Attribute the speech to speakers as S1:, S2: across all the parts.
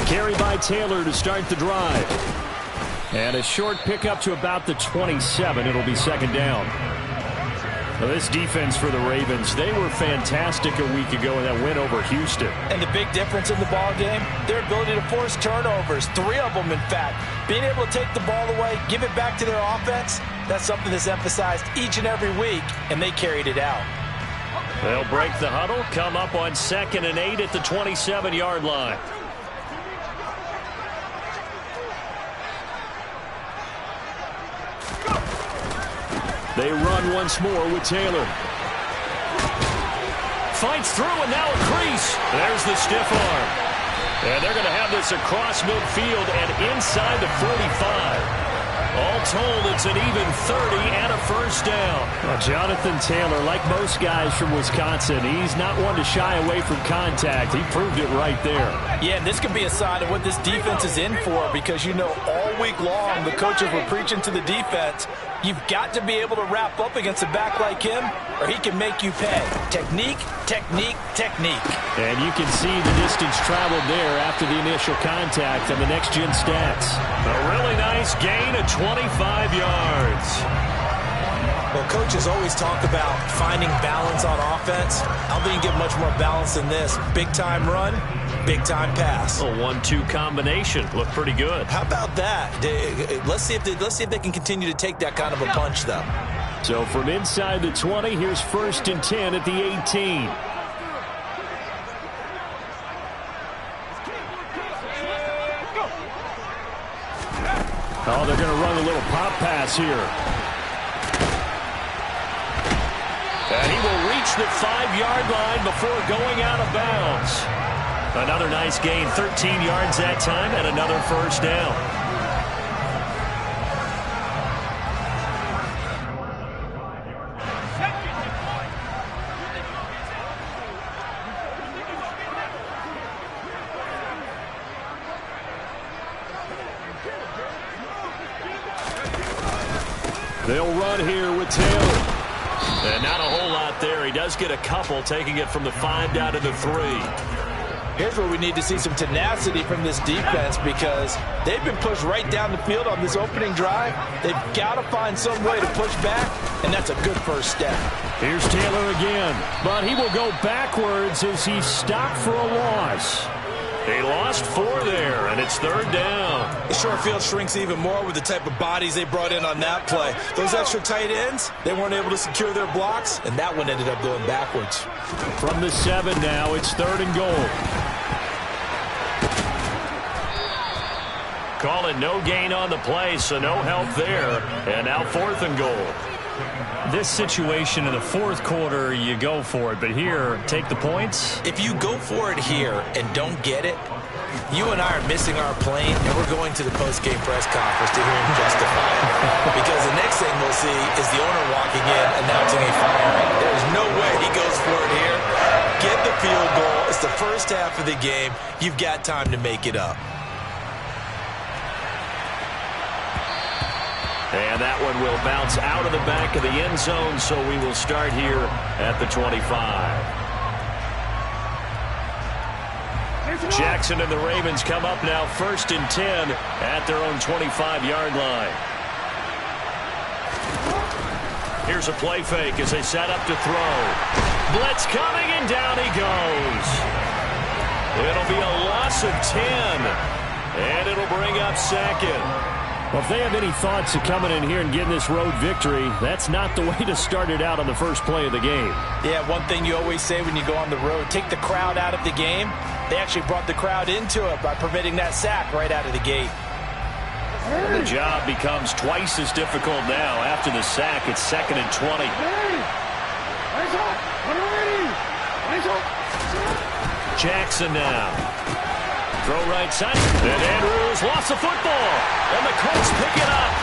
S1: Carry by Taylor to start the drive. And a short pickup to about the 27. It'll be second down. Now this defense for the Ravens, they were fantastic a week ago in that win over Houston.
S2: And the big difference in the ball game, their ability to force turnovers, 3 of them in fact. Being able to take the ball away, give it back to their offense, that's something that's emphasized each and every week, and they carried it out.
S1: They'll break the huddle, come up on 2nd and 8 at the 27-yard line. They run once more with Taylor. Fights through and now a crease. There's the stiff arm. And they're going to have this across midfield and inside the 45. All told, it's an even 30 and a first down. Well, Jonathan Taylor, like most guys from Wisconsin, he's not one to shy away from contact. He proved it right there.
S2: Yeah, and this could be a sign of what this defense is in for, because you know all week long the coaches were preaching to the defense, you've got to be able to wrap up against a back like him or he can make you pay. Technique, technique, technique.
S1: And you can see the distance traveled there after the initial contact on the next-gen stats. A really nice gain of 25 yards.
S3: Well, coaches always talk about finding balance on offense. I don't think you get much more balance than this. Big-time run, big-time pass.
S1: A 1-2 combination. Looked pretty good.
S3: How about that? Let's see if they can continue to take that kind of a punch, though.
S1: So from inside the 20, here's 1st and 10 at the 18. Oh, they're going to run a little pop pass here. And he will reach the 5-yard line before going out of bounds. Another nice gain, 13 yards that time, and another first down. They'll run here with Taylor. And not a whole lot there. He does get a couple, taking it from the 5 down to the 3.
S2: Here's where we need to see some tenacity from this defense, because they've been pushed right down the field on this opening drive. They've got to find some way to push back, and that's a good first step.
S1: Here's Taylor again, but he will go backwards as he's stopped for a loss. He lost 4 there, and it's 3rd down.
S3: The short field shrinks even more with the type of bodies they brought in on that play. Those extra tight ends, they weren't able to secure their blocks, and that one ended up going backwards.
S1: From the 7 now, it's 3rd and goal. Call it no gain on the play, so no help there. And now 4th and goal. This situation in the 4th quarter, you go for it. But here, take the points.
S3: If you go for it here and don't get it, you and I are missing our plane, and we're going to the post-game press conference to hear him justify it. Because the next thing we'll see is the owner walking in announcing a firing. There's no way he goes for it here. Get the field goal. It's the first half of the game. You've got time to make it up.
S1: And that one will bounce out of the back of the end zone, so we will start here at the 25. Jackson and the Ravens come up now 1st and 10 at their own 25-yard line. Here's a play fake as they set up to throw. Blitz coming, and down he goes. It'll be a loss of 10, and it'll bring up 2nd. Well, if they have any thoughts of coming in here and getting this road victory, that's not the way to start it out on the first play of the game.
S2: Yeah, one thing you always say when you go on the road, take the crowd out of the game. They actually brought the crowd into it by permitting that sack right out of the gate.
S1: And the job becomes twice as difficult now after the sack. It's 2nd and 20. Jackson now. Throw right side, and Andrews lost the football, and the Colts pick it up.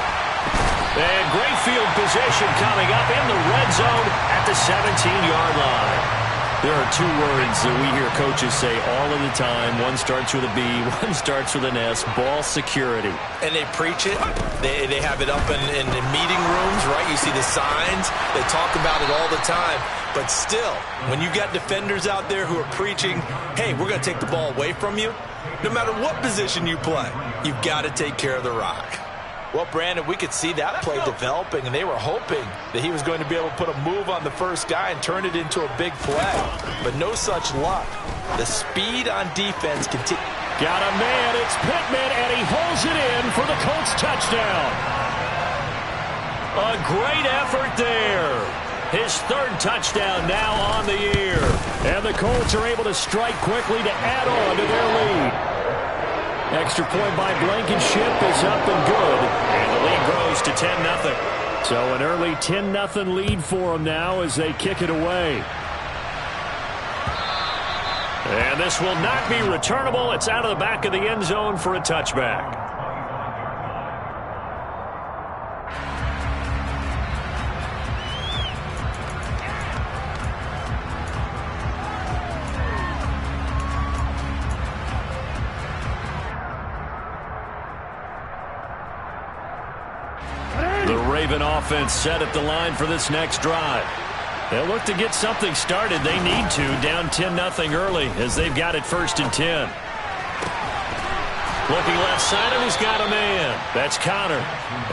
S1: And great field position coming up in the red zone at the 17-yard line. There are two words that we hear coaches say all of the time. One starts with a B, one starts with an S, ball security.
S3: And they preach it. They have it up in meeting rooms, right? You see the signs. They talk about it all the time. But still, when you got defenders out there who are preaching, hey, we're going to take the ball away from you, no matter what position you play, you've got to take care of the rock. Well, Brandon, we could see that play developing, and they were hoping that he was going to be able to put a move on the first guy and turn it into a big play. But no such luck. The speed on defense continues.
S1: Got a man, it's Pittman, and he holds it in for the Colts touchdown. A great effort there. His third touchdown now on the year. And the Colts are able to strike quickly to add on to their lead. Extra point by Blankenship is up and good. And the lead grows to 10-0. So an early 10-0 lead for them now as they kick it away. And this will not be returnable. It's out of the back of the end zone for a touchback. Raven offense set at the line for this next drive. They'll look to get something started. They need to, down 10-0 early as they've got it 1st and 10. Looking left side, and he's got a man. That's Connor.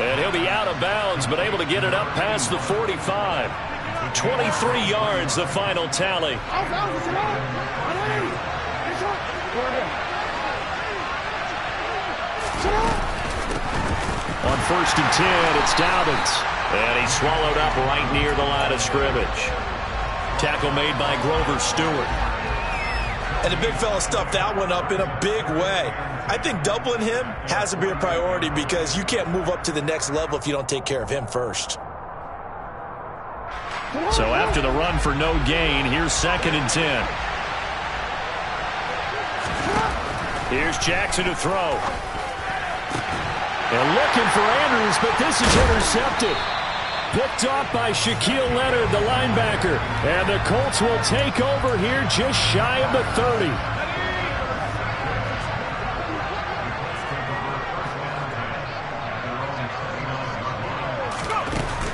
S1: And he'll be out of bounds, but able to get it up past the 45. 23 yards, the final tally. On 1st and 10, it's Dobbins. And he's swallowed up right near the line of scrimmage. Tackle made by Grover Stewart.
S2: And the big fella stuffed that one up in a big way. I think doubling him has to be a priority because you can't move up to the next level if you don't take care of him first.
S1: So after the run for no gain, here's 2nd and 10. Here's Jackson to throw. And looking for Andrews, but this is intercepted. Picked off by Shaquille Leonard, the linebacker. And the Colts will take over here just shy of the 30.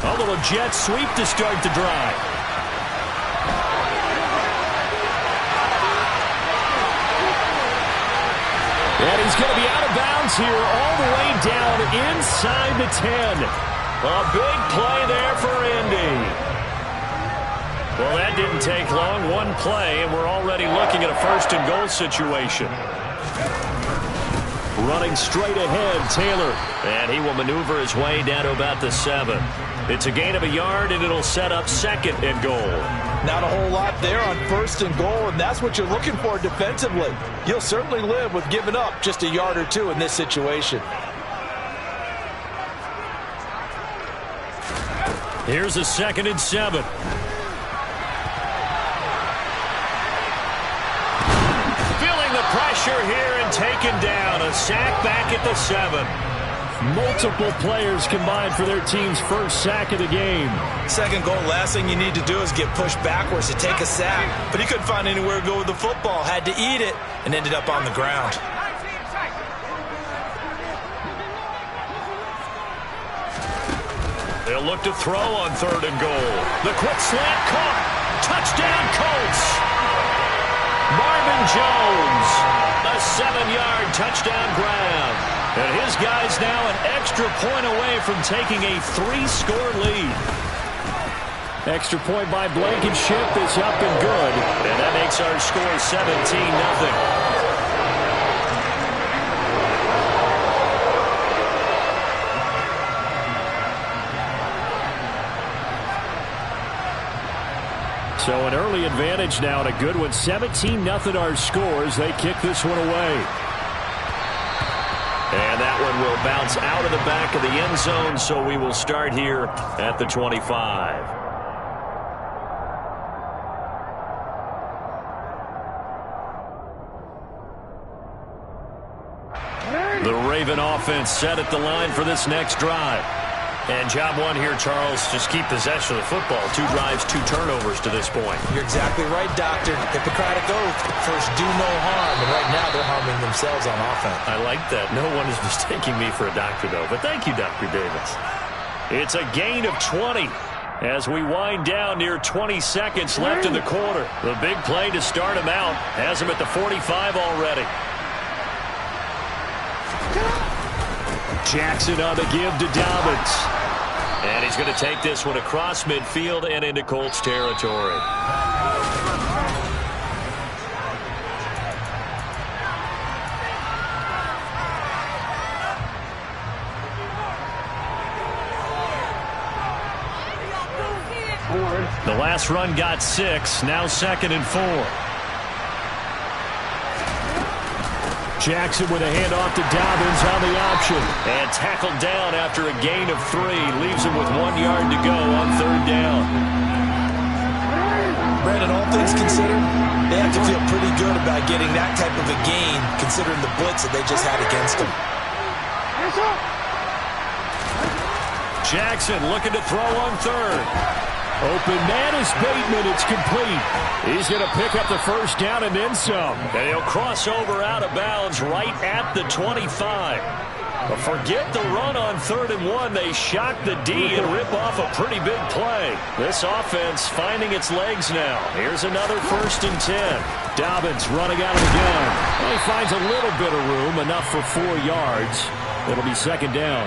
S1: A little jet sweep to start the drive. And he's going to be out of bounds here all the way down inside the 10. A big play there for Indy. Well, that didn't take long. One play, and we're already looking at a 1st and goal situation. Running straight ahead, Taylor. And he will maneuver his way down to about the 7. It's a gain of a yard, and it'll set up 2nd and goal.
S2: Not a whole lot there on 1st and goal, and that's what you're looking for defensively. You'll certainly live with giving up just a yard or two in this situation.
S1: Here's a 2nd and 7. Feeling the pressure here and taken down. A sack back at the 7. Multiple players combined for their team's first sack of the game.
S2: 2nd goal, last thing you need to do is get pushed backwards to take a sack. But he couldn't find anywhere to go with the football. Had to eat it and ended up on the ground.
S1: They'll look to throw on 3rd and goal. The quick slant caught. Touchdown Colts. Marvin Jones. A 7-yard touchdown grab. And his guy's now an extra point away from taking a 3-score lead. Extra point by Blankenship is up and good. And that makes our score 17-0. So an early advantage now and a good one. 17-0 our scores. They kick this one away. And that one will bounce out of the back of the end zone, so we will start here at the 25. The Raven offense set at the line for this next drive. And job one here, Charles, just keep possession of the football. 2 drives, 2 turnovers to this point.
S3: You're exactly right, Doctor. Hippocratic oath. First, do no harm. And right now, they're harming themselves on offense.
S1: I like that. No one is mistaking me for a doctor, though. But thank you, Dr. Davis. It's a gain of 20 as we wind down near 20 seconds left in the quarter. The big play to start him out has him at the 45 already. Jackson on the give to Dobbins. And he's going to take this one across midfield and into Colts territory. The last run got 6. Now 2nd and 4. Jackson with a handoff to Dobbins on the option. And tackled down after a gain of 3. Leaves him with 1 yard to go on 3rd down.
S3: Brandon, all things considered, they have to feel pretty good about getting that type of a gain, considering the blitz that they just had against them.
S1: Jackson looking to throw on 3rd. Open man is Bateman. It's complete. He's going to pick up the 1st down and then some. And he'll cross over out of bounds right at the 25. But forget the run on 3rd and 1. They shock the D and rip off a pretty big play. This offense finding its legs now. Here's another 1st and 10. Dobbins running out of the gun. Well, he finds a little bit of room, enough for 4 yards. It'll be 2nd down.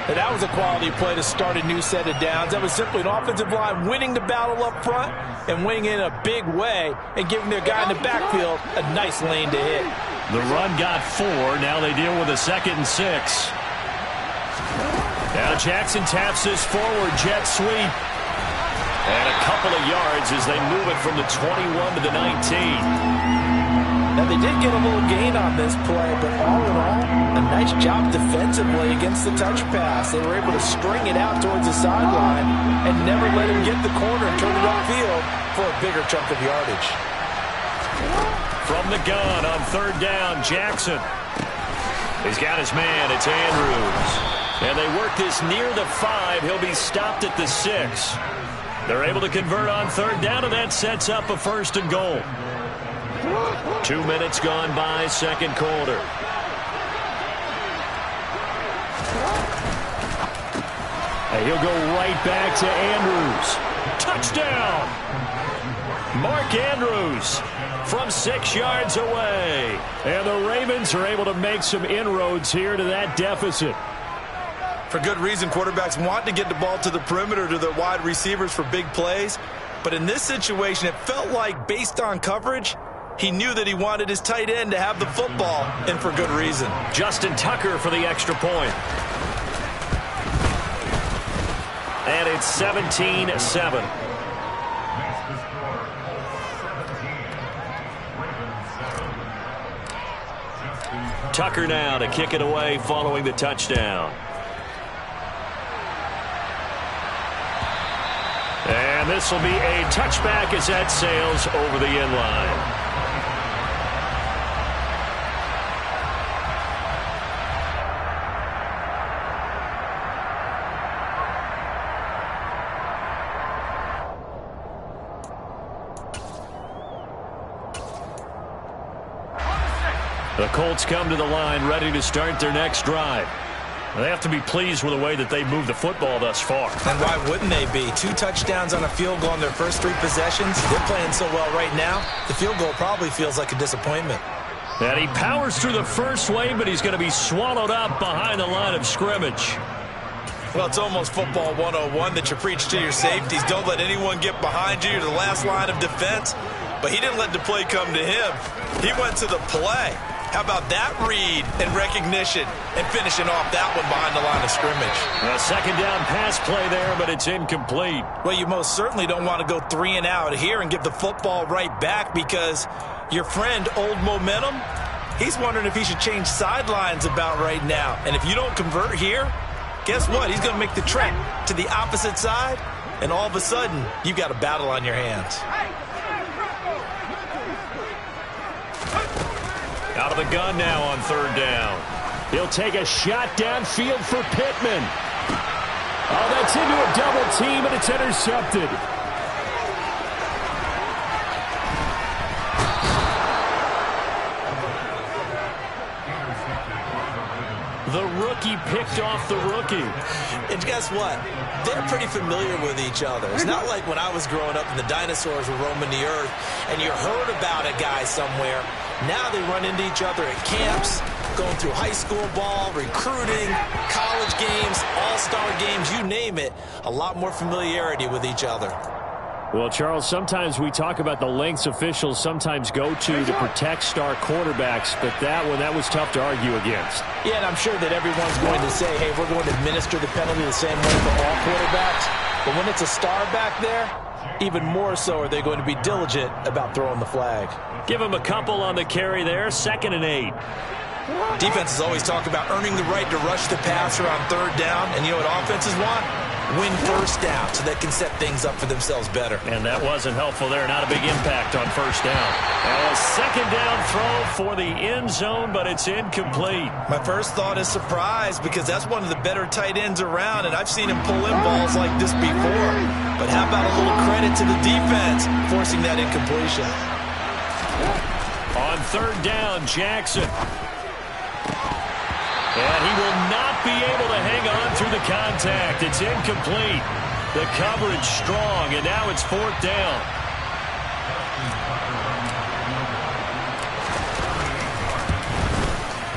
S2: And that was a quality play to start a new set of downs. That was simply an offensive line winning the battle up front and winning in a big way and giving their guy in the backfield a nice lane to hit.
S1: The run got 4. Now they deal with a 2nd and 6. Now Jackson taps this forward jet sweep. And a couple of yards as they move it from the 21 to the 19.
S2: Now, they did get a little gain on this play, but all in all, a nice job defensively against the touch pass. They were able to string it out towards the sideline and never let him get the corner and turn it upfield for a bigger chunk of yardage.
S1: From the gun on 3rd down, Jackson. He's got his man. It's Andrews. And they work this near the 5. He'll be stopped at the 6. They're able to convert on 3rd down, and that sets up a 1st and goal. 2 minutes gone by, 2nd quarter. And he'll go right back to Andrews. Touchdown! Mark Andrews from 6 yards away. And the Ravens are able to make some inroads here to that deficit.
S3: For good reason, quarterbacks want to get the ball to the perimeter to their wide receivers for big plays. But in this situation, it felt like, based on coverage, he knew that he wanted his tight end to have the football, and for good reason.
S1: Justin Tucker for the extra point. And it's 17-7. Tucker now to kick it away following the touchdown. And this will be a touchback as that sails over the end line. The Colts come to the line ready to start their next drive. They have to be pleased with the way that they moved the football thus far.
S3: And why wouldn't they be? 2 touchdowns on a field goal in their first 3 possessions. They're playing so well right now, the field goal probably feels like a disappointment.
S1: And he powers through the first wave, but he's going to be swallowed up behind the line of scrimmage.
S3: Well, it's almost football 101 that you preach to your safeties. Don't let anyone get behind you. You're the last line of defense. But he didn't let the play come to him. He went to the play. How about that read and recognition and finishing off that one behind the line of scrimmage?
S1: A 2nd down pass play there, but it's incomplete.
S3: Well, you most certainly don't want to go 3 and out here and give the football right back, because your friend, Old Momentum, he's wondering if he should change sidelines about right now. And if you don't convert here, guess what? He's going to make the trek to the opposite side, and all of a sudden, you've got a battle on your hands.
S1: Out of the gun now on 3rd down. He'll take a shot downfield for Pittman. Oh, that's into a double team, and it's intercepted. The rookie picked off the rookie.
S3: And guess what? They're pretty familiar with each other. It's not like when I was growing up and the dinosaurs were roaming the earth and you heard about a guy somewhere. Now they run into each other at camps, going through high school ball, recruiting, college games, all-star games, you name it. A lot more familiarity with each other.
S1: Well, Charles, sometimes we talk about the lengths officials sometimes go to protect star quarterbacks, but that was tough to argue against.
S2: Yeah, and I'm sure that everyone's going to say, hey, we're going to administer the penalty the same way for all quarterbacks. But when it's a star back there, even more so are they going to be diligent about throwing the flag.
S1: Give him a couple on the carry there, 2nd and 8.
S3: Defenses always talk about earning the right to rush the passer on 3rd down, and you know what offenses want? Win 1st down so they can set things up for themselves better.
S1: And that wasn't helpful there. Not a big impact on 1st down. Now a 2nd down throw for the end zone, but it's incomplete.
S3: My first thought is surprise because that's one of the better tight ends around, and I've seen him pull in balls like this before. But how about a little credit to the defense forcing that incompletion?
S1: On 3rd down, Jackson. And he will not be able to hang on through the contact. It's incomplete. The coverage strong, and now it's 4th down.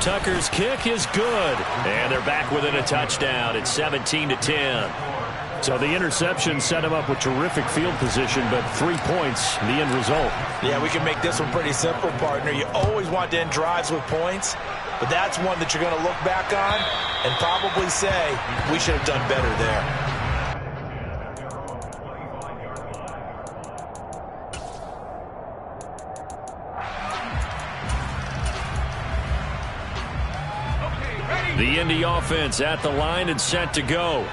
S1: Tucker's kick is good. And they're back within a touchdown. It's 17-10. So the interception set him up with terrific field position, but 3 points, the end result.
S2: Yeah, we can make this one pretty simple, partner. You always want to end drives with points, but that's one that you're going to look back on and probably say, we should have done better there.
S1: The Indy offense at the line and set to go.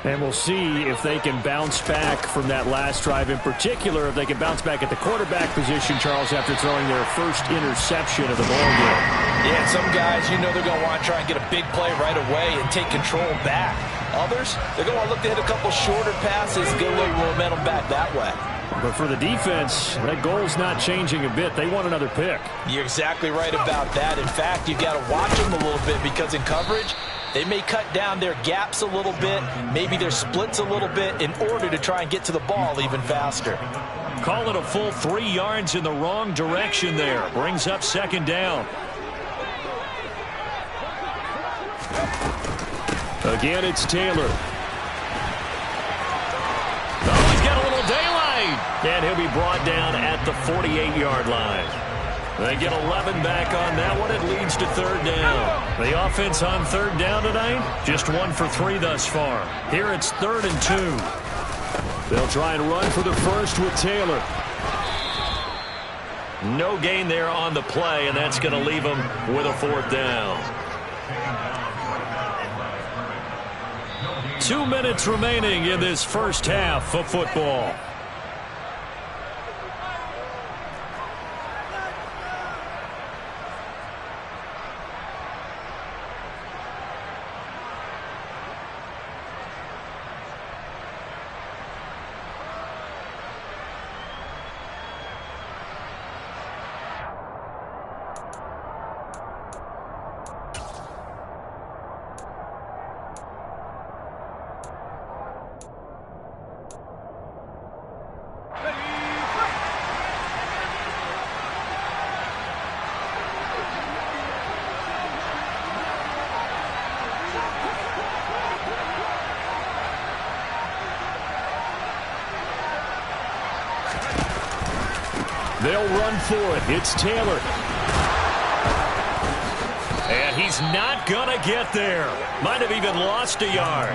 S1: And we'll see if they can bounce back from that last drive. In particular, if they can bounce back at the quarterback position, Charles, after throwing their first interception of the ballgame.
S2: Yeah, some guys, you know they're going to want to try and get a big play right away and take control back. Others, they're going to want to look to hit a couple shorter passes and get a little momentum back that way.
S1: But for the defense, that goal's not changing a bit. They want another pick.
S2: You're exactly right about that. In fact, you've got to watch them a little bit because in coverage, they may cut down their gaps a little bit, maybe their splits a little bit in order to try and get to the ball even faster.
S1: Call it a full 3 yards in the wrong direction there. Brings up 2nd down. Again, it's Taylor. Oh, he's got a little daylight. And he'll be brought down at the 48-yard line. They get 11 back on that one. It leads to 3rd down. The offense on 3rd down tonight, just 1 for 3 thus far. Here it's 3rd and 2. They'll try and run for the first with Taylor. No gain there on the play, and that's going to leave them with a 4th down. 2 minutes remaining in this first half of football. They'll run for it. It's Taylor. And he's not going to get there. Might have even lost a yard.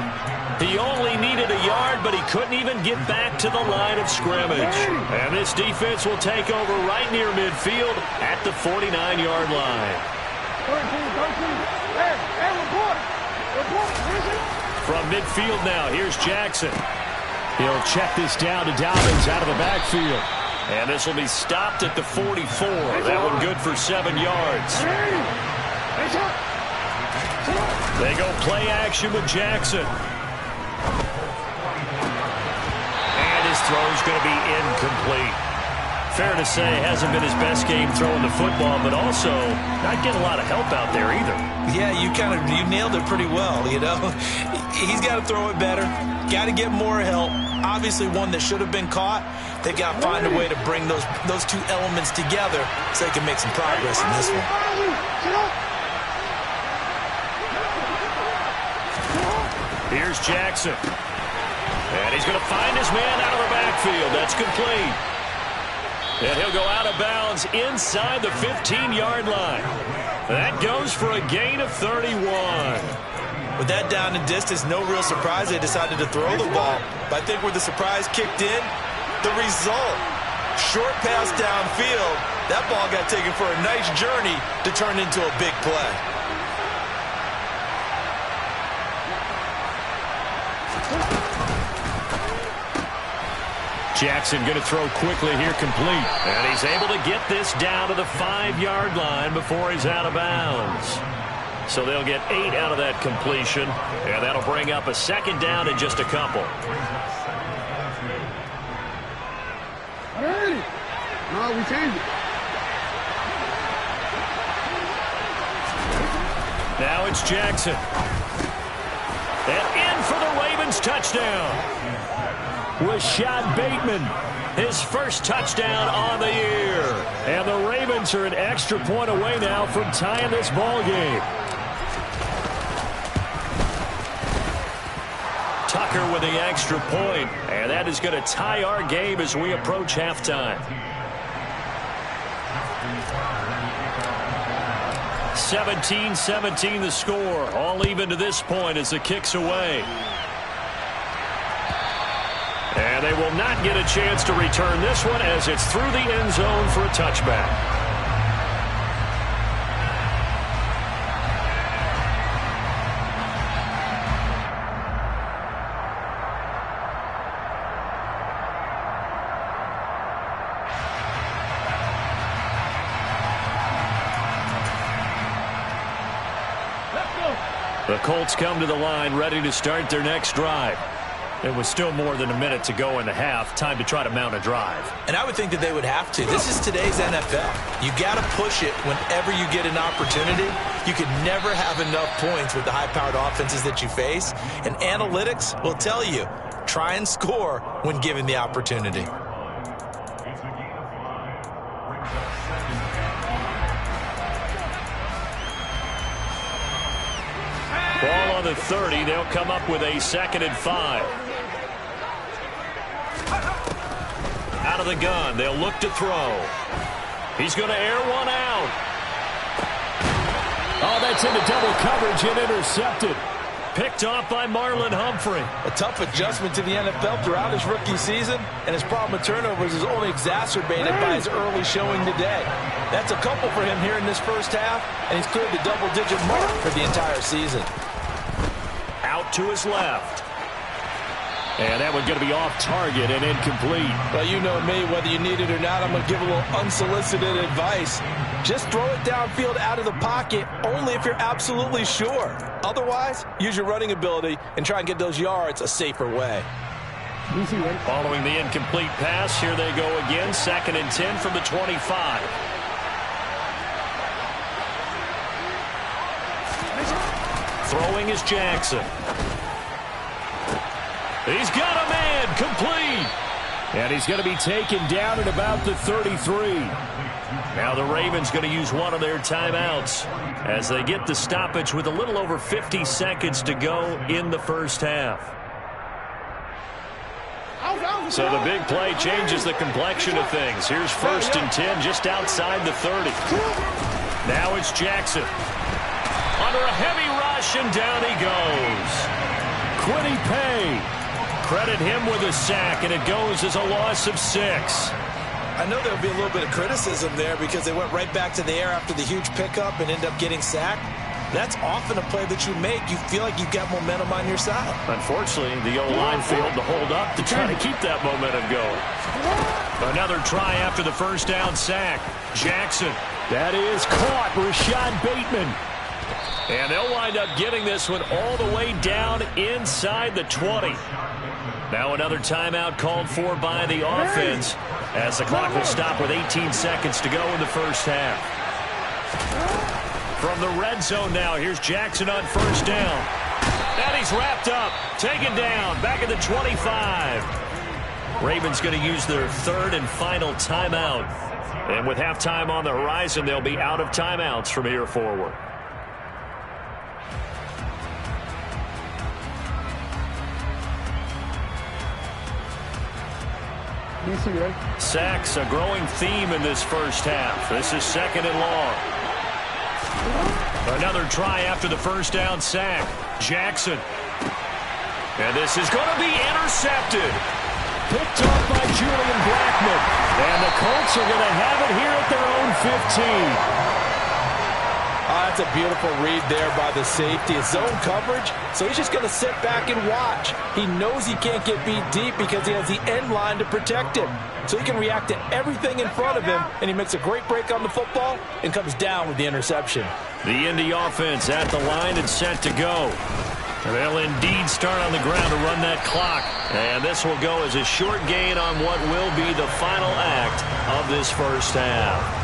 S1: He only needed a yard, but he couldn't even get back to the line of scrimmage. And this defense will take over right near midfield at the 49-yard line. From midfield now, here's Jackson. He'll check this down to Dobbins out of the backfield. And this will be stopped at the 44. That one good for 7 yards. They go play action with Jackson. throw's going to be incomplete. Fair to say, hasn't been his best game throwing the football, but also not getting a lot of help out there either.
S3: Yeah, you nailed it pretty well, you know. He's got to throw it better, got to get more help. Obviously one that should have been caught. They've got to find a way to bring those two elements together so they can make some progress in this one.
S1: Here's Jackson. And he's going to find his man out of the backfield. That's complete. And he'll go out of bounds inside the 15-yard line. That goes for a gain of 31.
S3: With that down and distance, no real surprise they decided to throw the ball. But I think where the surprise kicked in, the result, short pass downfield, that ball got taken for a nice journey to turn into a big play.
S1: Jackson going to throw quickly here, complete. And he's able to get this down to the 5-yard line before he's out of bounds. So they'll get 8 out of that completion, and that'll bring up a second down in just a couple.
S4: Hey! No, we changed it.
S1: Now it's Jackson. And in for the Ravens touchdown. Rashad Bateman, his first touchdown on the year. And the Ravens are an extra point away now from tying this ball game. Tucker with the extra point, and that is going to tie our game as we approach halftime. 17-17 the score, all even to this point as the kick's away. And they will not get a chance to return this one as it's through the end zone for a touchback. The Colts come to the line ready to start their next drive. It was still more than a minute to go in the half. Time to try to mount a drive.
S3: And I would think that they would have to. This is today's NFL. You got to push it whenever you get an opportunity. You could never have enough points with the high-powered offenses that you face. And analytics will tell you, try and score when given the opportunity.
S1: Ball on the 30. They'll come up with a 2nd and 5. Out of the gun. They'll look to throw. He's going to air one out. Oh, that's into double coverage and intercepted. Picked off by Marlon Humphrey.
S2: A tough adjustment to the NFL throughout his rookie season, and his problem with turnovers is only exacerbated by his early showing today. That's a couple for him here in this first half, and he's cleared the double-digit mark for the entire season.
S1: Out to his left. And that one's going to be off target and incomplete.
S2: Well, you know me, whether you need it or not, I'm going to give a little unsolicited advice. Just throw it downfield out of the pocket only if you're absolutely sure. Otherwise, use your running ability and try and get those yards a safer way.
S1: Following the incomplete pass, here they go again. 2nd and 10 from the 25. Throwing is Jackson. He's got a man, complete. And he's going to be taken down at about the 33. Now the Ravens going to use one of their timeouts as they get the stoppage with a little over 50 seconds to go in the first half. So the big play changes the complexion of things. Here's 1st and 10 just outside the 30. Now it's Jackson. Under a heavy rush, and down he goes. Quiddy Pay. Credit him with a sack, and it goes as a loss of 6.
S3: I know there'll be a little bit of criticism there because they went right back to the air after the huge pickup and end up getting sacked. That's often a play that you make. You feel like you've got momentum on your side.
S1: Unfortunately, the O-line failed to hold up to try to keep that momentum going. Another try after the first down sack. Jackson. That is caught. Rashad Bateman. And they'll wind up getting this one all the way down inside the 20. Now another timeout called for by the offense as the clock will stop with 18 seconds to go in the first half. From the red zone now, here's Jackson on first down. And he's wrapped up, taken down, back at the 25. Ravens going to use their third and final timeout. And with halftime on the horizon, they'll be out of timeouts from here forward. Sacks, a growing theme in this first half. This is second and long. Another try after the first down sack. Jackson. And this is going to be intercepted. Picked off by Julian Blackmon. And the Colts are going to have it here at their own 15.
S2: That's a beautiful read there by the safety. It's zone coverage, so he's just going to sit back and watch. He knows he can't get beat deep because he has the end line to protect him. So he can react to everything in front of him, and he makes a great break on the football and comes down with the interception.
S1: The Indy offense at the line and set to go. They'll indeed start on the ground to run that clock. And this will go as a short gain on what will be the final act of this first half.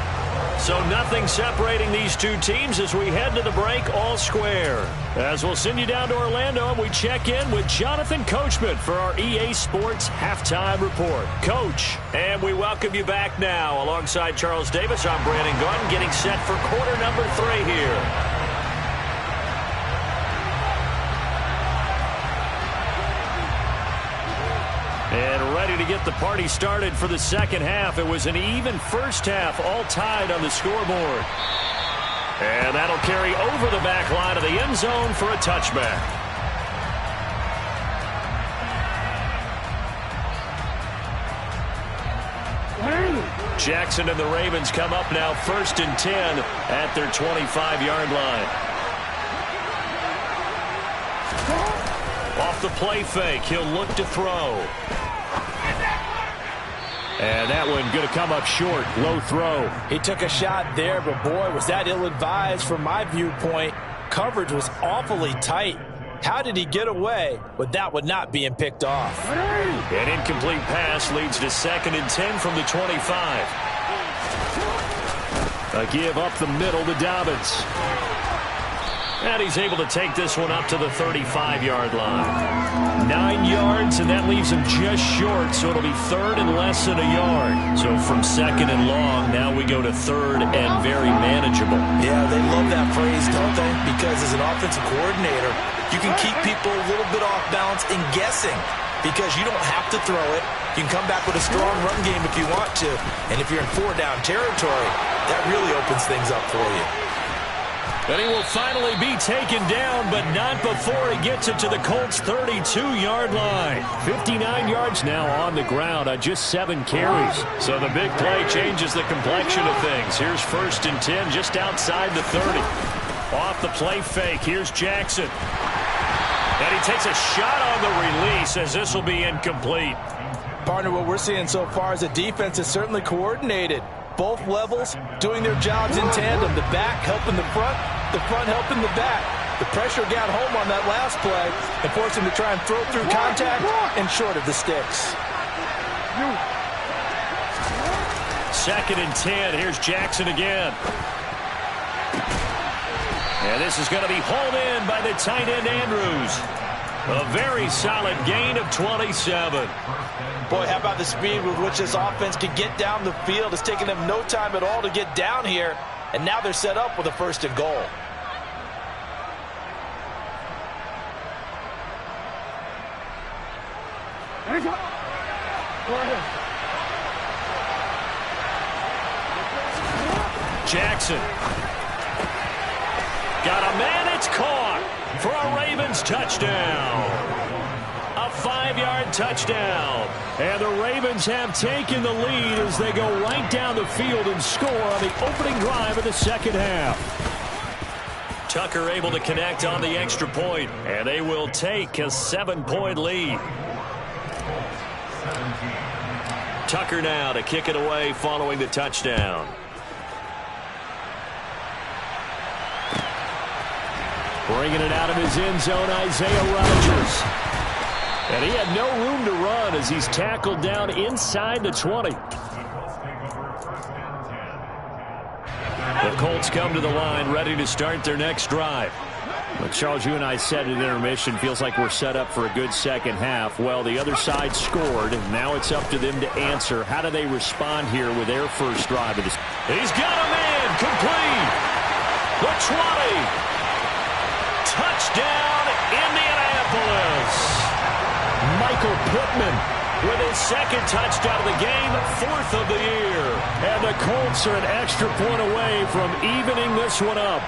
S1: So nothing separating these two teams as we head to the break all square. As we'll send you down to Orlando and we check in with Jonathan Coachman for our EA Sports Halftime Report. Coach, and we welcome you back now. Alongside Charles Davis, I'm Brandon Gunn, getting set for quarter number 3 here. And ready to get the party started for the second half. It was an even first half, all tied on the scoreboard. And that'll carry over the back line of the end zone for a touchback. Jackson and the Ravens come up now 1st and 10 at their 25-yard line. Off the play fake, he'll look to throw. And that one going to come up short. Low throw.
S2: He took a shot there, but boy, was that ill-advised from my viewpoint. Coverage was awfully tight. How did he get away with that one not being picked off?
S1: An incomplete pass leads to 2nd and 10 from the 25. A give up the middle to Dobbins. And he's able to take this one up to the 35-yard line. 9 yards, and that leaves him just short, so it'll be 3rd and less than a yard. So from 2nd and long, now we go to 3rd and very manageable.
S3: Yeah, they love that phrase, don't they? Because as an offensive coordinator, you can keep people a little bit off balance and guessing because you don't have to throw it. You can come back with a strong run game if you want to. And if you're in 4-down territory, that really opens things up for you.
S1: And he will finally be taken down, but not before he gets it to the Colts' 32-yard line. 59 yards now on the ground on just 7 carries. So the big play changes the complexion of things. Here's 1st and 10 just outside the 30. Off the play fake, here's Jackson. And he takes a shot on the release as this will be incomplete.
S2: Partner, what we're seeing so far is the defense is certainly coordinated. Both levels doing their jobs in tandem. The back helping the front helping the back. The pressure got home on that last play and forced him to try and throw through contact and short of the sticks.
S1: 2nd and 10. Here's Jackson again. And this is going to be hauled in by the tight end Andrews. A very solid gain of 27.
S2: Boy, how about the speed with which this offense can get down the field? It's taken them no time at all to get down here, and now they're set up with a 1st and goal.
S1: Jackson. Got a man, it's caught for a Ravens touchdown. A 5-yard touchdown. And the Ravens have taken the lead as they go right down the field and score on the opening drive of the second half. Tucker able to connect on the extra point, and they will take a 7-point lead. Tucker now to kick it away following the touchdown. Bringing it out of his end zone, Isaiah Rodgers. And he had no room to run as he's tackled down inside the 20. The Colts come to the line, ready to start their next drive. But Charles, you and I said at intermission, feels like we're set up for a good second half. Well, the other side scored, and now it's up to them to answer. How do they respond here with their first drive of this? He's got a man, complete. The 20. Touchdown, Indianapolis. Michael Pittman with his second touchdown of the game, 4th of the year. And the Colts are an extra point away from evening this one up.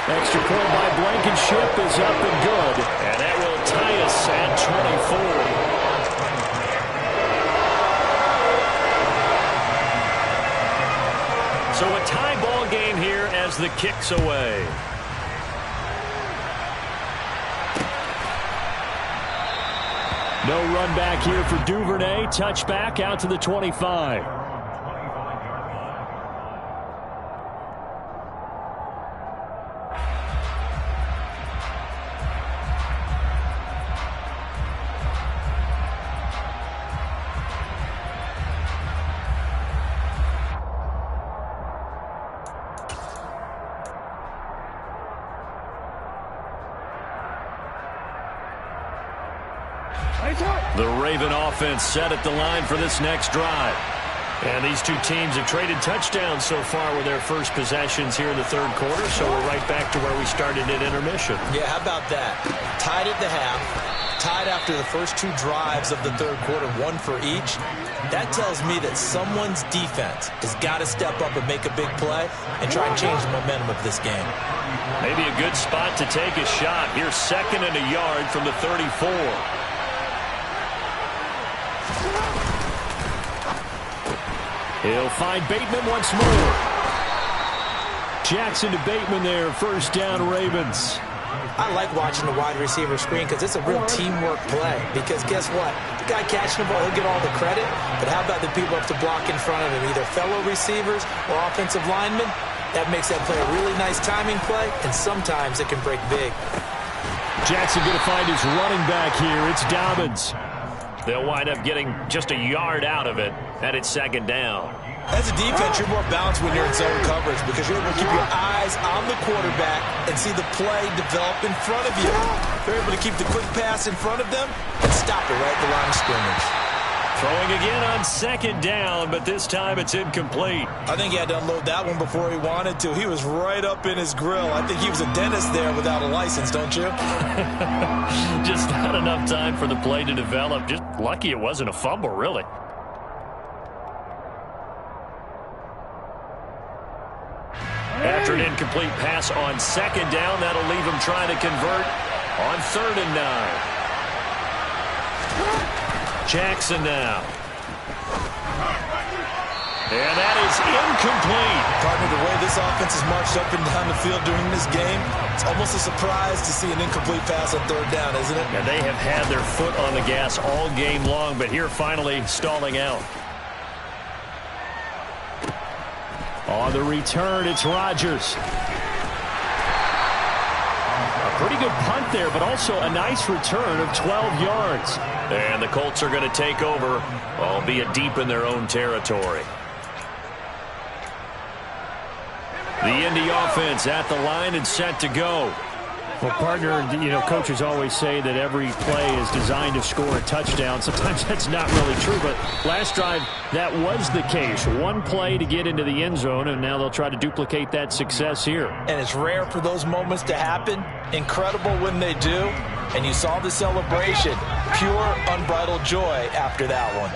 S1: Extra point by Blankenship is up and good. And that will tie us at 24. So a tie ball game here as the kick's away. No run back here for Duvernay. Touchback out to the 25. The Raven offense set at the line for this next drive. And these two teams have traded touchdowns so far with their first possessions here in the third quarter, so we're right back to where we started at intermission.
S3: Yeah, how about that? Tied at the half, tied after the first two drives of the third quarter, one for each. That tells me that someone's defense has got to step up and make a big play and try and change the momentum of this game.
S1: Maybe a good spot to take a shot. Here's 2nd and a yard from the 34. He'll find Bateman once more. Jackson to Bateman there. First down, Ravens.
S3: I like watching the wide receiver screen because it's a real teamwork play. Because guess what? The guy catching the ball, he'll get all the credit. But how about the people up to block in front of him? Either fellow receivers or offensive linemen. That makes that play a really nice timing play. And sometimes it can break big.
S1: Jackson going to find his running back here. It's Dobbins. They'll wind up getting just a yard out of it, and it's 2nd down.
S3: As a defense, you're more balanced when you're in zone coverage because you're able to keep your eyes on the quarterback and see the play develop in front of you. You're able to keep the quick pass in front of them and stop it right at the line of scrimmage.
S1: Throwing again on 2nd down, but this time it's incomplete.
S3: I think he had to unload that one before he wanted to. He was right up in his grill. I think he was a dentist there without a license, don't you?
S1: Just not enough time for the play to develop. Just lucky it wasn't a fumble, really. After an incomplete pass on 2nd down, that'll leave him trying to convert on 3rd and 9. Jackson now. And that is incomplete.
S3: Partner, the way this offense has marched up and down the field during this game, it's almost a surprise to see an incomplete pass on 3rd down, isn't it?
S1: And they have had their foot on the gas all game long, but here finally stalling out. On the return, it's Rodgers. A pretty good punt there, but also a nice return of 12 yards. And the Colts are going to take over, albeit deep in their own territory. The Indy offense at the line and set to go. Well, partner, you know, coaches always say that every play is designed to score a touchdown. Sometimes that's not really true, but last drive, that was the case. One play to get into the end zone, and now they'll try to duplicate that success here.
S3: And it's rare for those moments to happen. Incredible when they do. And you saw the celebration. Pure, unbridled joy after that one.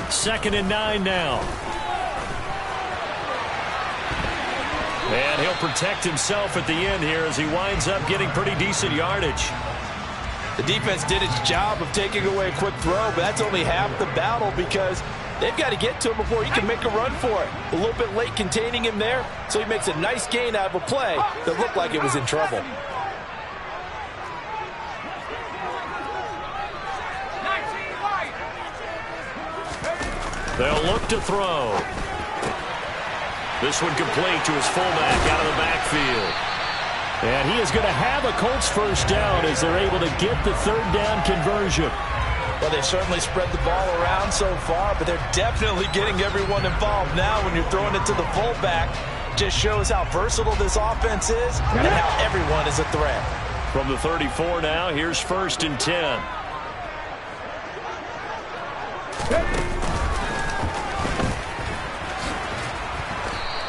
S1: Second and 9 now. And he'll protect himself at the end here as he winds up getting pretty decent yardage.
S2: The defense did its job of taking away a quick throw, but that's only half the battle because they've got to get to him before he can make a run for it. A little bit late containing him there, so he makes a nice gain out of a play that looked like it was in trouble.
S1: They'll look to throw. This one complete to his fullback out of the backfield. And he is going to have a Colts first down as they're able to get the third down conversion.
S2: Well, they've certainly spread the ball around so far, but they're definitely getting everyone involved now when you're throwing it to the fullback. Just shows how versatile this offense is and how everyone is a threat.
S1: From the 34 now, here's 1st and 10.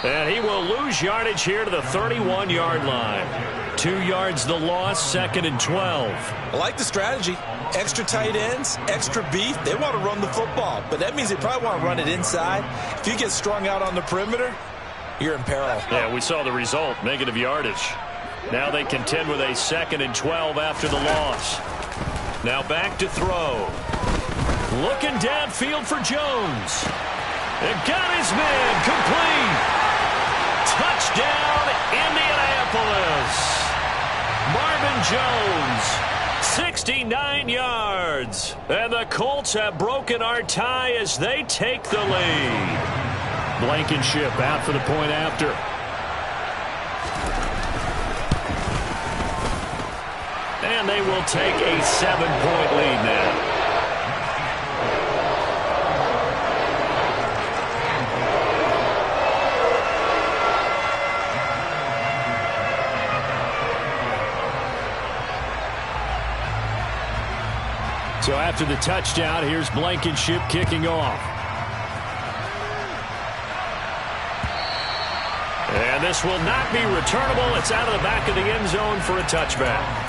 S1: And he will lose yardage here to the 31-yard line. 2 yards the loss, 2nd and 12.
S3: I like the strategy. Extra tight ends, extra beef. They want to run the football, but that means they probably want to run it inside. If you get strung out on the perimeter, you're in peril.
S1: Yeah, we saw the result, negative yardage. Now they contend with a 2nd and 12 after the loss. Now back to throw. Looking downfield for Jones. And got his man complete. Touchdown, Indianapolis. Marvin Jones, 69 yards. And the Colts have broken our tie as they take the lead. Blankenship out for the point after. And they will take a 7-point lead now. So after the touchdown, here's Blankenship kicking off. And this will not be returnable. It's out of the back of the end zone for a touchback.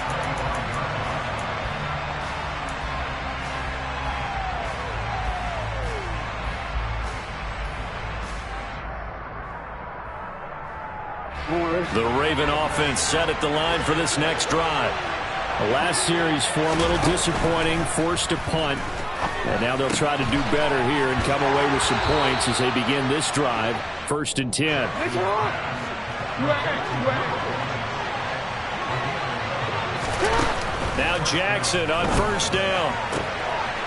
S1: The Raven offense set at the line for this next drive. The last series for him, a little disappointing, forced a punt. And now they'll try to do better here and come away with some points as they begin this drive. 1st and 10. Now Jackson on 1st down.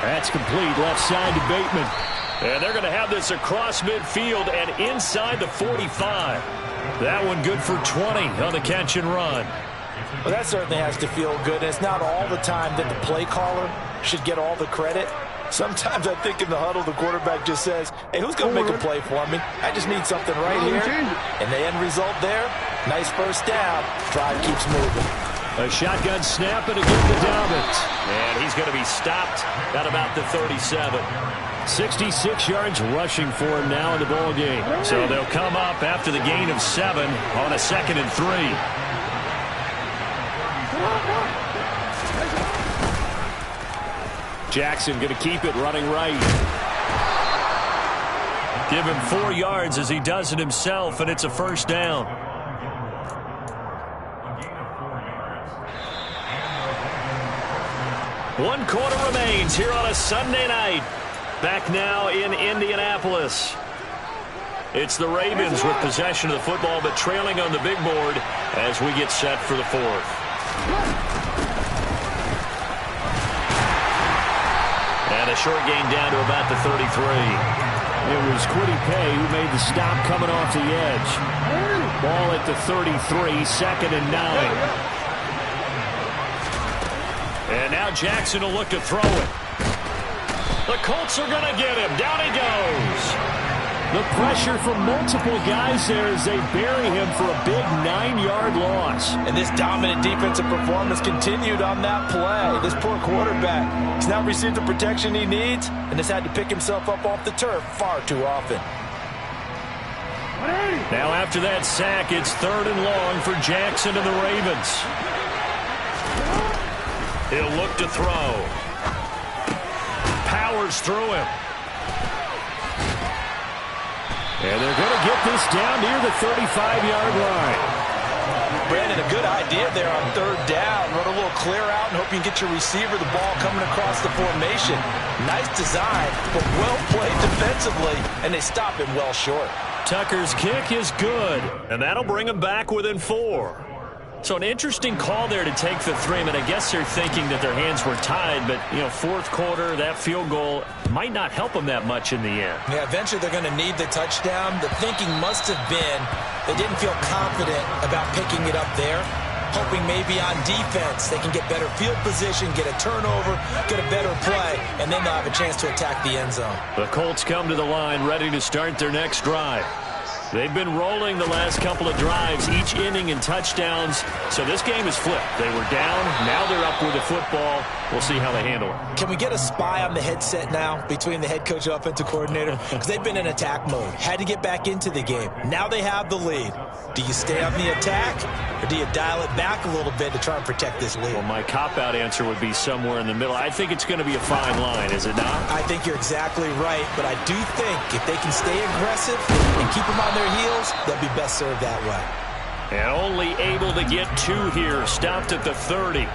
S1: That's complete, left side to Bateman. And they're going to have this across midfield and inside the 45. That one good for 20 on the catch and run.
S2: Well, that certainly has to feel good. And it's not all the time that the play caller should get all the credit. Sometimes I think in the huddle, the quarterback just says, hey, who's going to make a play for me? I just need something right here. And the end result there, nice first down. Drive keeps moving.
S1: A shotgun snap and again to Dalvin. And he's going to be stopped at about the 37. 66 yards rushing for him now in the ball game. So they'll come up after the gain of 7 on a 2nd and 3. Jackson going to keep it running right. Give him 4 yards as he does it himself, and it's a first down. One quarter remains here on a Sunday night. Back now in Indianapolis. It's the Ravens with possession of the football, but trailing on the big board as we get set for the 4th. And a short gain down to about the 33. It was Kwity Paye who made the stop coming off the edge. Ball at the 33, 2nd and 9. And now Jackson will look to throw it. The Colts are going to get him. Down he goes. The pressure from multiple guys there as they bury him for a big 9-yard loss.
S2: And this dominant defensive performance continued on that play. This poor quarterback has not received the protection he needs and has had to pick himself up off the turf far too often.
S1: Now after that sack, it's 3rd and long for Jackson and the Ravens. He'll look to throw. Powers through him. And they're going to get this down near the 35-yard line.
S2: Brandon, a good idea there on 3rd down. Run a little clear out and hope you can get your receiver the ball coming across the formation. Nice design, but well played defensively, and they stop him well short.
S1: Tucker's kick is good, and that'll bring him back within 4. So an interesting call there to take the 3. I mean, I guess they're thinking that their hands were tied, but, you know, fourth quarter, that field goal might not help them that much in the end.
S3: Yeah, eventually they're going to need the touchdown. The thinking must have been they didn't feel confident about picking it up there, hoping maybe on defense they can get better field position, get a turnover, get a better play, and then they'll have a chance to attack the end zone.
S1: The Colts come to the line ready to start their next drive. They've been rolling the last couple of drives, each inning in touchdowns. So this game is flipped. They were down. Now they're up with the football. We'll see how they handle it.
S3: Can we get a spy on the headset now between the head coach and offensive coordinator? Because they've been in attack mode. Had to get back into the game. Now they have the lead. Do you stay on the attack, or do you dial it back a little bit to try and protect this lead?
S1: Well, my cop-out answer would be somewhere in the middle. I think it's going to be a fine line, is it not?
S3: I think you're exactly right, but I do think if they can stay aggressive and keep them on their heels, they'll be best served that way.
S1: And only able to get 2 here, stopped at the 30.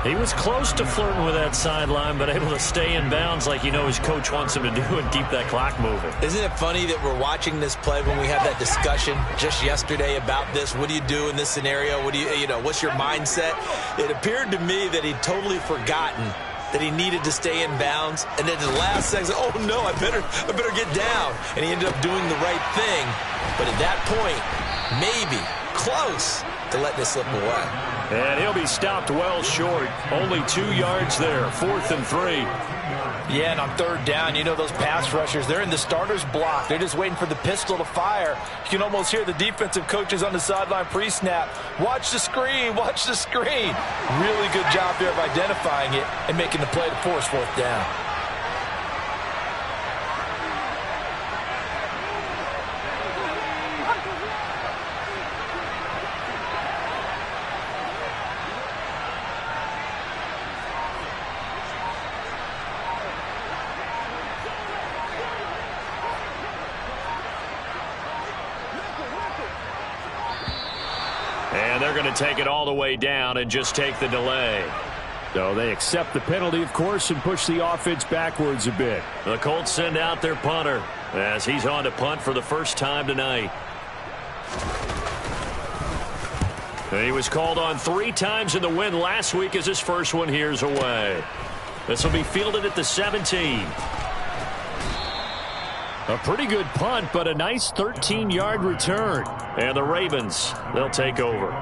S1: He was close to flirting with that sideline, but able to stay in bounds like you know his coach wants him to do and keep that clock moving.
S3: Isn't it funny that we're watching this play when we had that discussion just yesterday about this? What do you do in this scenario? What do you know, what's your mindset? It appeared to me that he'd totally forgotten that he needed to stay in bounds, and then at the last second, oh no, I better get down. And he ended up doing the right thing. But at that point, maybe close to letting it slip away.
S1: And he'll be stopped well short. Only 2 yards there, 4th and 3.
S2: Yeah, and on 3rd down, you know those pass rushers, they're in the starter's block. They're just waiting for the pistol to fire. You can almost hear the defensive coaches on the sideline pre-snap. Watch the screen, watch the screen. Really good job there of identifying it and making the play to force 4th down.
S1: And they're going to take it all the way down and just take the delay. So they accept the penalty, of course, and push the offense backwards a bit. The Colts send out their punter as he's on to punt for the first time tonight. He was called on 3 times in the win last week as his first one here's away. This will be fielded at the 17. A pretty good punt, but a nice 13-yard return. And the Ravens, they'll take over.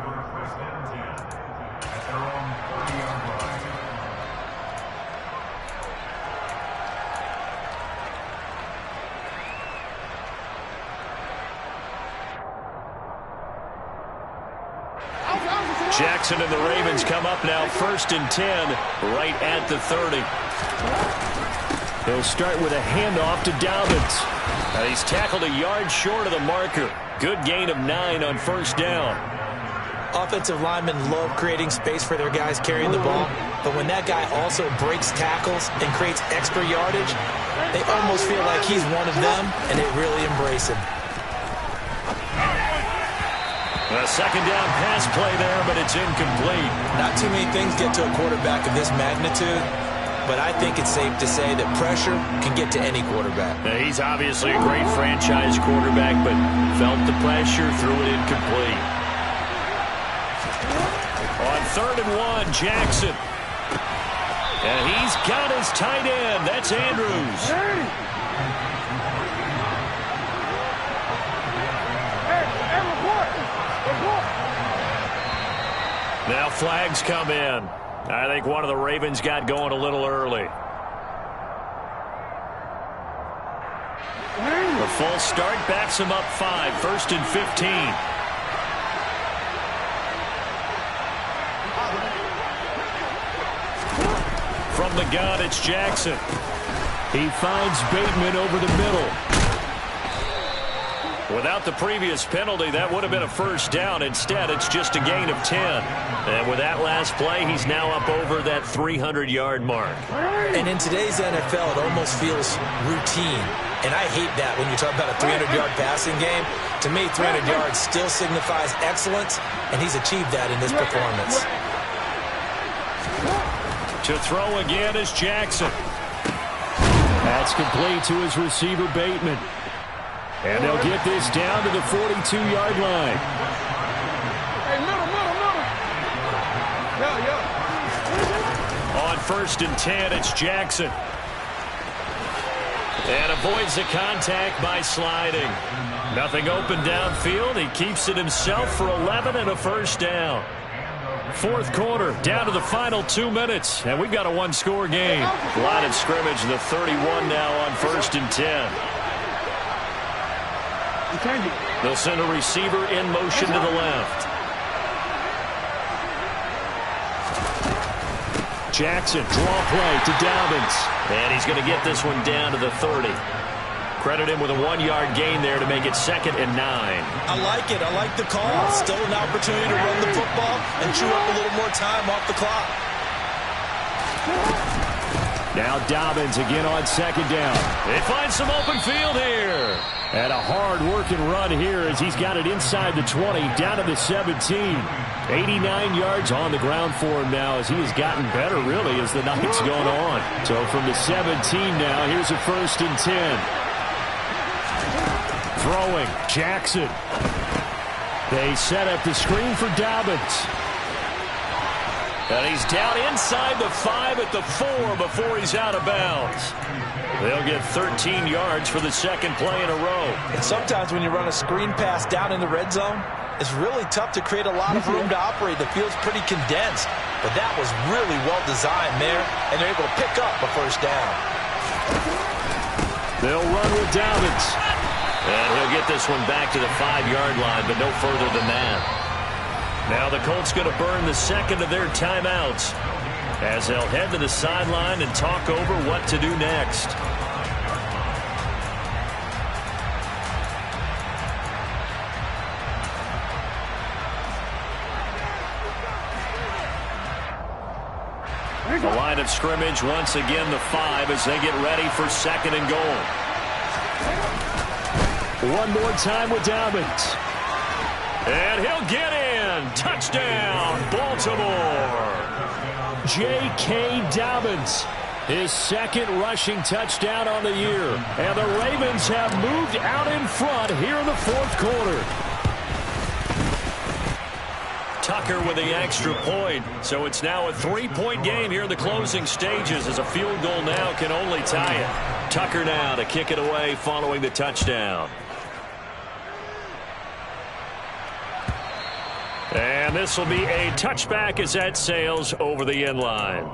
S1: Jackson and the Ravens come up now 1st and 10, right at the 30. He'll start with a handoff to Dobbins. And he's tackled a yard short of the marker. Good gain of 9 on 1st down.
S3: Offensive linemen love creating space for their guys carrying the ball, but when that guy also breaks tackles and creates extra yardage, they almost feel like he's one of them, and they really embrace him.
S1: A 2nd down pass play there, but it's incomplete.
S3: Not too many things get to a quarterback of this magnitude, but I think it's safe to say that pressure can get to any quarterback.
S1: Now, he's obviously a great franchise quarterback, but felt the pressure, threw it incomplete. On 3rd and 1, Jackson. And he's got his tight end. That's Andrews. Now flags come in. I think one of the Ravens got going a little early. The full start backs him up 5, 1st and 15. From the gun, it's Jackson. He finds Bateman over the middle. Without the previous penalty, that would have been a 1st down. Instead, it's just a gain of 10. And with that last play, he's now up over that 300-yard mark.
S3: And in today's NFL, it almost feels routine. And I hate that when you talk about a 300-yard passing game. To me, 300 yards still signifies excellence, and he's achieved that in this performance.
S1: To throw again is Jackson. That's complete to his receiver, Bateman. And they'll get this down to the 42-yard line.
S4: Hey, middle.
S1: 1st and 10. It's Jackson. And avoids the contact by sliding. Nothing open downfield. He keeps it himself for 11 and a 1st down. 4th quarter, down to the final 2 minutes. And we've got a one-score game. Line of scrimmage, the 31 now on 1st and 10. They'll send a receiver in motion to the left. Jackson, draw play to Dobbins. And he's going to get this one down to the 30. Credit him with a 1-yard gain there to make it 2nd and 9.
S2: I like it. I like the call. Still an opportunity to run the football and chew up a little more time off the clock.
S1: Now Dobbins again on 2nd down. They find some open field here. And a hard-working run here as he's got it inside the 20, down to the 17. 89 yards on the ground for him now as he has gotten better, really, as the night's gone on. So from the 17 now, here's a 1st and 10. Throwing, Jackson. They set up the screen for Dobbins. And he's down inside the 5 at the 4 before he's out of bounds. They'll get 13 yards for the 2nd play in a row.
S2: And sometimes when you run a screen pass down in the red zone, it's really tough to create a lot of room to operate. The field's pretty condensed. But that was really well designed there, and they're able to pick up a 1st down.
S1: They'll run with Dobbins. And he'll get this one back to the 5-yard line, but no further than that. Now the Colts going to burn the 2nd of their timeouts as they'll head to the sideline and talk over what to do next. The line of scrimmage once again the 5 as they get ready for 2nd and goal. One more time with Dobbins. And he'll get in. Touchdown, Baltimore. J.K. Dobbins, his 2nd rushing touchdown on the year. And the Ravens have moved out in front here in the 4th quarter. Tucker with the extra point. So it's now a 3-point game here in the closing stages as a field goal now can only tie it. Tucker now to kick it away following the touchdown. And this will be a touchback as that sails over the end line.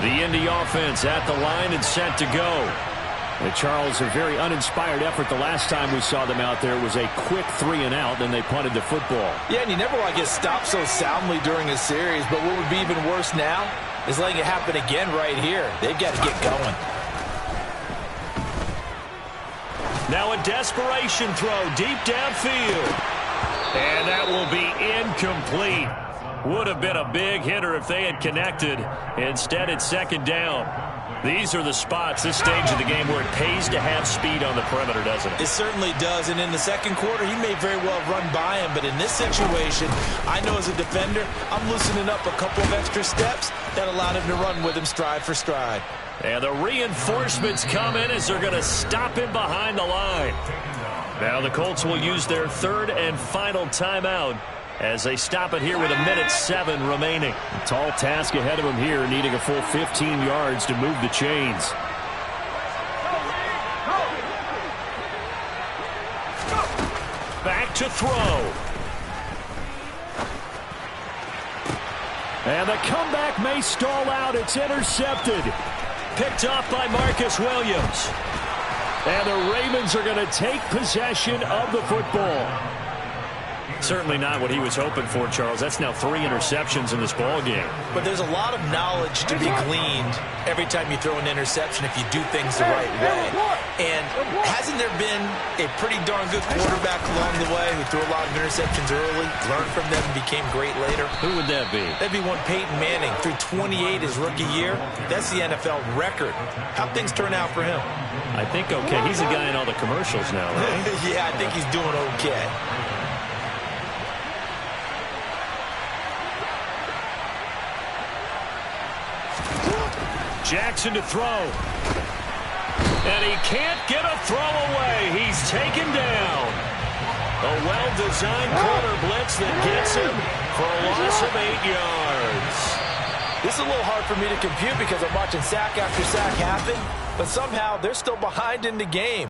S1: The Indy offense at the line and set to go. And Charles, a very uninspired effort the last time we saw them out there. It was a quick 3-and-out, then they punted the football.
S2: Yeah, and you never want to get stopped so soundly during a series, but what would be even worse now is letting it happen again right here. They've got to get going.
S1: Now a desperation throw deep downfield. And that will be incomplete. Would have been a big hitter if they had connected. Instead, it's 2nd down. These are the spots, this stage of the game, where it pays to have speed on the perimeter, doesn't it?
S2: It certainly does, and in the 2nd quarter, he may very well run by him, but in this situation, I know as a defender, I'm loosening up a couple of extra steps that allowed him to run with him stride for stride.
S1: And the reinforcements come in as they're going to stop him behind the line. Now the Colts will use their 3rd and final timeout as they stop it here with 1:07 remaining. A tall task ahead of them here, needing a full 15 yards to move the chains. Back to throw. And the comeback may stall out. It's intercepted. Picked off by Marcus Williams. And the Ravens are going to take possession of the football. Certainly not what he was hoping for, Charles. That's now 3 interceptions in this ball game.
S2: But there's a lot of knowledge to be gleaned every time you throw an interception if you do things the right way. And hasn't there been a pretty darn good quarterback along the way who threw a lot of interceptions early, learned from them, and became great later?
S1: Who would that be?
S2: That'd be one Peyton Manning. Threw 28 his rookie year. That's the NFL record. How'd things turn out for him?
S1: I think okay. He's the guy in all the commercials now, right?
S2: Yeah, I think he's doing okay.
S1: Jackson to throw. And he can't get a throw away. He's taken down. A well-designed corner blitz that gets him for a loss of 8 yards.
S2: This is a little hard for me to compute because I'm watching sack after sack happen, but somehow they're still behind in the game.